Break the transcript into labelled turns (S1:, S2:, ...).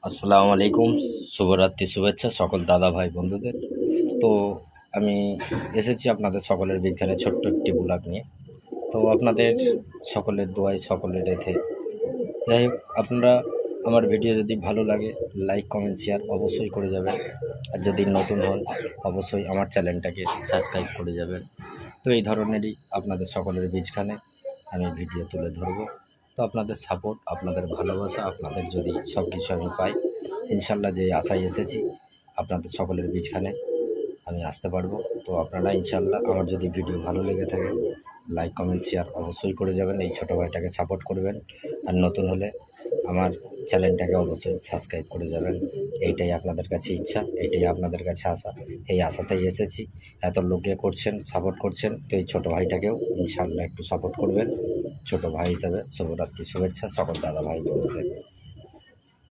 S1: আসসালামু আলাইকুম। শুভরাত্রি শুভেচ্ছা সকল দাদা ভাই বন্ধুদের। তো আমি এসেছি আপনাদের সকলের বিজ্ঞানে ছোট্ট একটি ব্লগ নিয়ে। তো আপনাদের সকলের দোয়ায় সকলের এতে যাই হোক, আপনারা আমার ভিডিও যদি ভালো লাগে লাইক কমেন্ট শেয়ার অবশ্যই করে যাবেন। আর যদি নতুন হন অবশ্যই আমার চ্যানেলটাকে সাবস্ক্রাইব করে যাবেন। তো এই ধরনেরই আপনাদের সকলের বীজখানে আমি ভিডিও তুলে ধরবো। তো আপনাদের সাপোর্ট, আপনাদের ভালোবাসা, আপনাদের যদি সব কিছু আমি পাই, ইনশাল্লাহ যে আশায় এসেছি আপনাদের সকলের বীজখানে আমি আসতে পারবো। তো আপনারা ইনশাল্লাহ আমার যদি ভিডিও ভালো লেগে থাকে লাইক কমেন্ট শেয়ার অবশ্যই করে যাবেন। এই ছোটো ভাইটাকে সাপোর্ট করবেন। আর নতুন হলে আমার চ্যানেলটাকে অবশ্যই সাবস্ক্রাইব করে যাবেন। এইটাই আপনাদের কাছে ইচ্ছা, এইটাই আপনাদের কাছে আশা। এই আশাতেই এসেছি। এত লোকে করছেন, সাপোর্ট করছেন, তো এই ছোটো ভাইটাকেও ইনশাল্লাহ একটু সাপোর্ট করবেন। ছোটো ভাই হিসাবে শুভরাত্রি শুভেচ্ছা সকল দাদা ভাই বন্ধুদের।